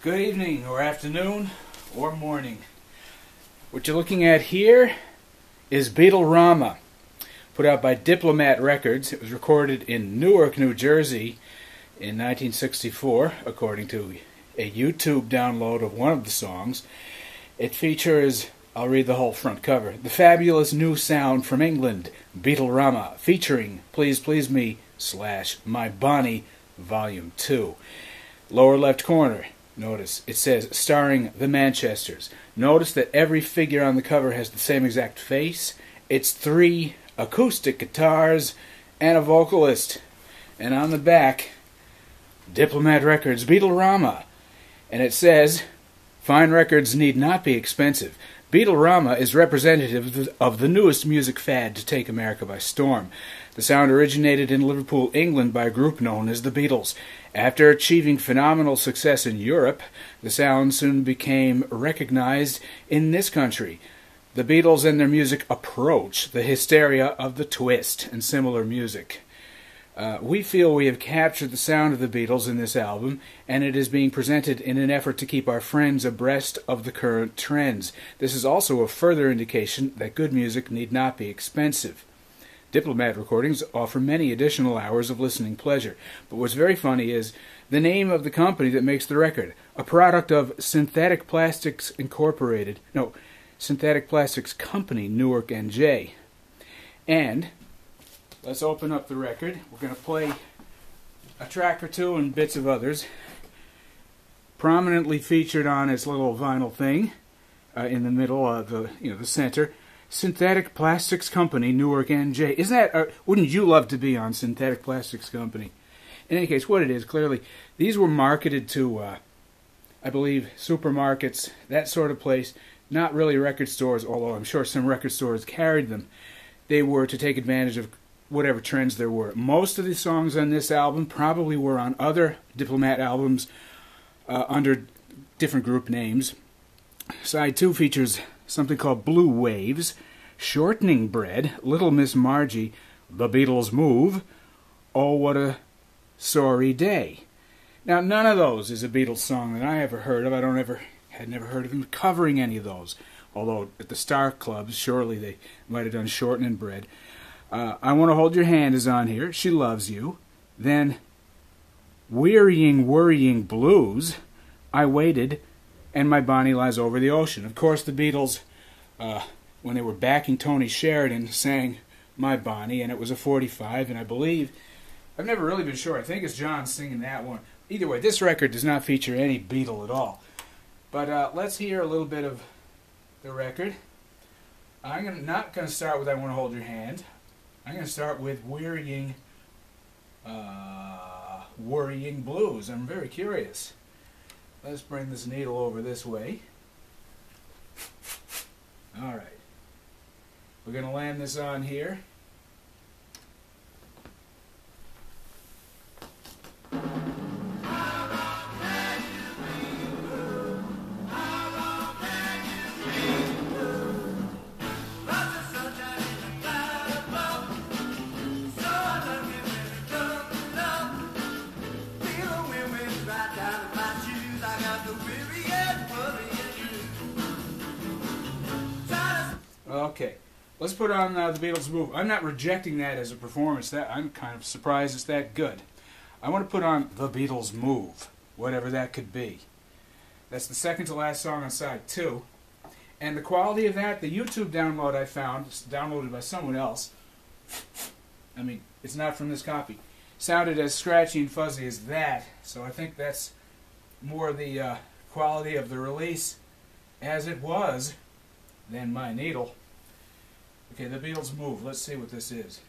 Good evening, or afternoon, or morning. What you're looking at here is Beatlerama, put out by Diplomat Records. It was recorded in Newark, New Jersey in 1964, according to a YouTube download of one of the songs. It features, I'll read the whole front cover, "The Fabulous New Sound from England, Beatlerama, featuring Please Please Me / My Bonnie, Volume 2. Lower left corner, notice, it says, starring the Manchesters. Notice that every figure on the cover has the same exact face. It's 3 acoustic guitars and a vocalist. And on the back, Diplomat Records, Beatlerama. And it says, fine records need not be expensive. Beatlerama is representative of the newest music fad to take America by storm. The sound originated in Liverpool, England by a group known as the Beatles. After achieving phenomenal success in Europe, the sound soon became recognized in this country. The Beatles and their music approach the hysteria of the twist and similar music. We feel we have captured the sound of the Beatles in this album, and it is being presented in an effort to keep our friends abreast of the current trends. This is also a further indication that good music need not be expensive. Diplomat recordings offer many additional hours of listening pleasure. But what's very funny is the name of the company that makes the record, a product of Synthetic Plastics Incorporated. No, Synthetic Plastics Company, Newark, NJ. And let's open up the record. We're going to play a track or two and bits of others. Prominently featured on its little vinyl thing in the middle of the center. Synthetic Plastics Company, Newark, NJ. Isn't that? Wouldn't you love to be on Synthetic Plastics Company? In any case, what it is, clearly, these were marketed to, I believe, supermarkets, that sort of place. Not really record stores, although I'm sure some record stores carried them. They were to take advantage of whatever trends there were. Most of the songs on this album probably were on other Diplomat albums under different group names. Side 2 features something called Blue Waves, Shortening Bread, Little Miss Margie, The Beatles Move, Oh What a Sorry Day. Now, none of those is a Beatles song that I ever heard of. Had never heard of them covering any of those. Although at the Star Clubs, surely they might have done Shortening Bread. I Want to Hold Your Hand is on here. She Loves You. Then Wearying, Worrying Blues, I Waited, and My Bonnie Lies Over the Ocean. Of course, the Beatles, when they were backing Tony Sheridan, sang My Bonnie, and it was a 45, and I believe, I've never really been sure, I think it's John singing that one. Either way, this record does not feature any Beatle at all. But let's hear a little bit of the record. I'm not going to start with I Want to Hold Your Hand. I'm going to start with Worrying Blues. I'm very curious. Let's bring this needle over this way. Alright. We're going to land this on here. Okay, let's put on the Beatles Move. I'm not rejecting that as a performance. I'm kind of surprised it's that good. I want to put on the Beatles Move, whatever that could be. That's the second to last song on side 2. And the quality of that, the YouTube download I found, downloaded by someone else, I mean, it's not from this copy, sounded as scratchy and fuzzy as that. So I think that's more the quality of the release as it was than my needle. Okay, the Beatles Move. Let's see what this is.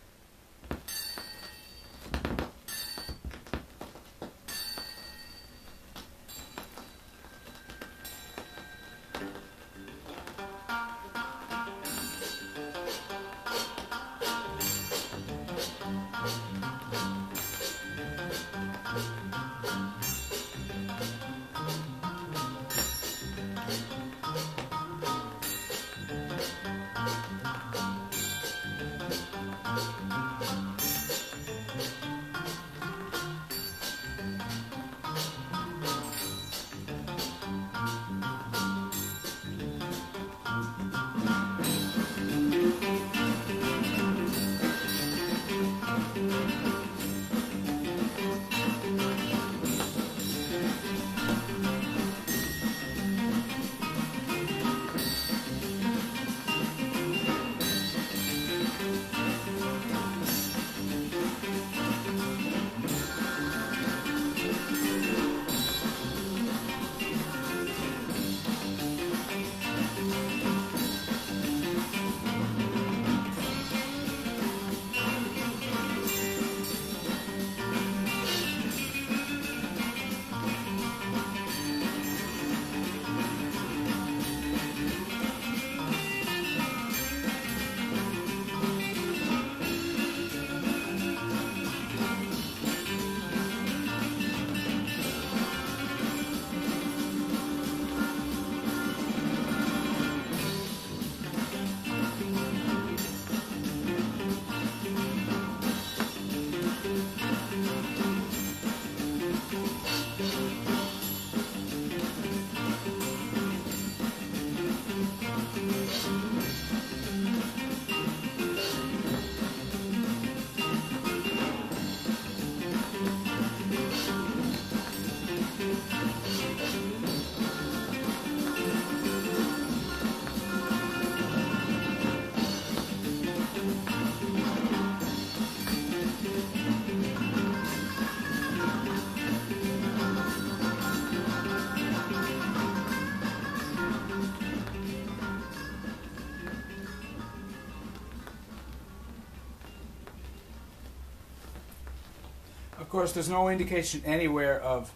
Of course, there's no indication anywhere of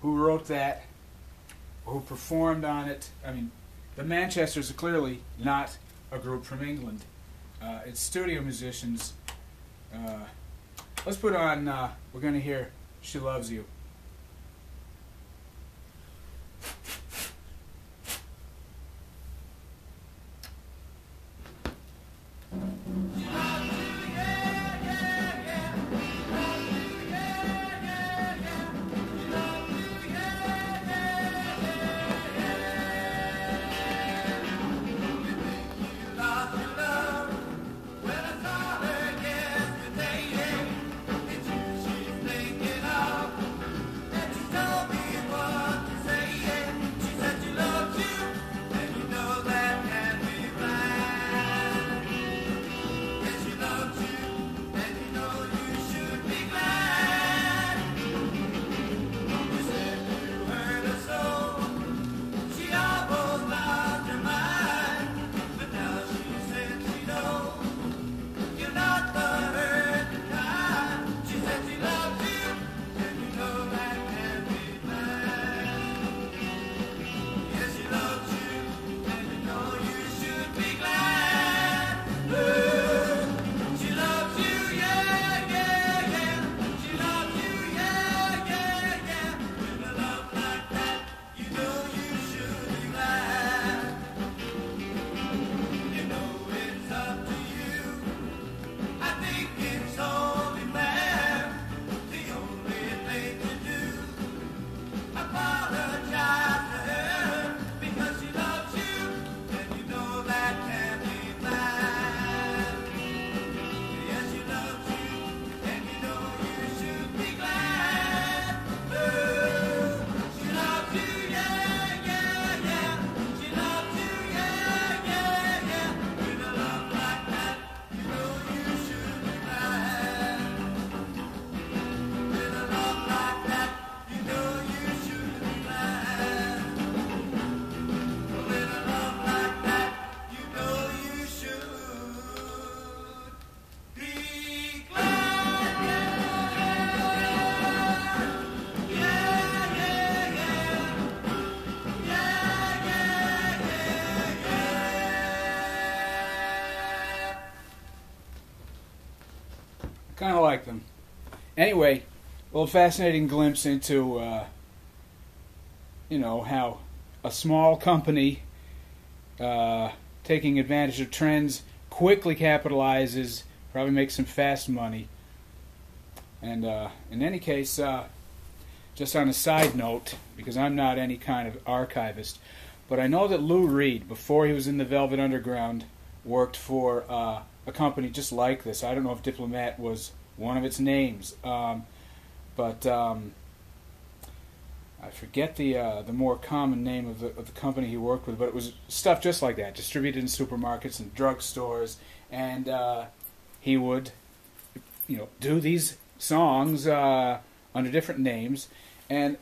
who wrote that or who performed on it. I mean, the Manchesters are clearly not a group from England. It's studio musicians. Let's put on, we're going to hear She Loves You. Kind of like them. Anyway, a little fascinating glimpse into, how a small company taking advantage of trends quickly capitalizes, probably makes some fast money. And in any case, just on a side note, because I'm not any kind of archivist, but I know that Lou Reed, before he was in the Velvet Underground, worked for a company just like this. I don't know if Diplomat was one of its names, but I forget the more common name of the company he worked with. But it was stuff just like that, distributed in supermarkets and drugstores, and he would, do these songs under different names. And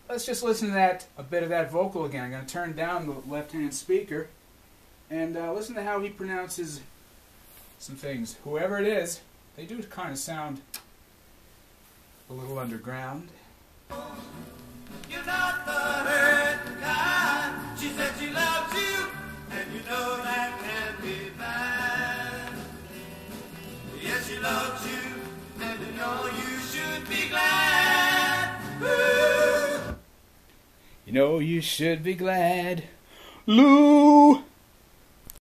let's just listen to a bit of that vocal again. I'm going to turn down the left-hand speaker and listen to how he pronounces some things. Whoever it is, they do kind of sound a little underground. You're not the hurt kind. She said she loves you, and you know that can't be bad. Yes, she loves you, and you know you should be glad. Ooh. You know you should be glad, Lou.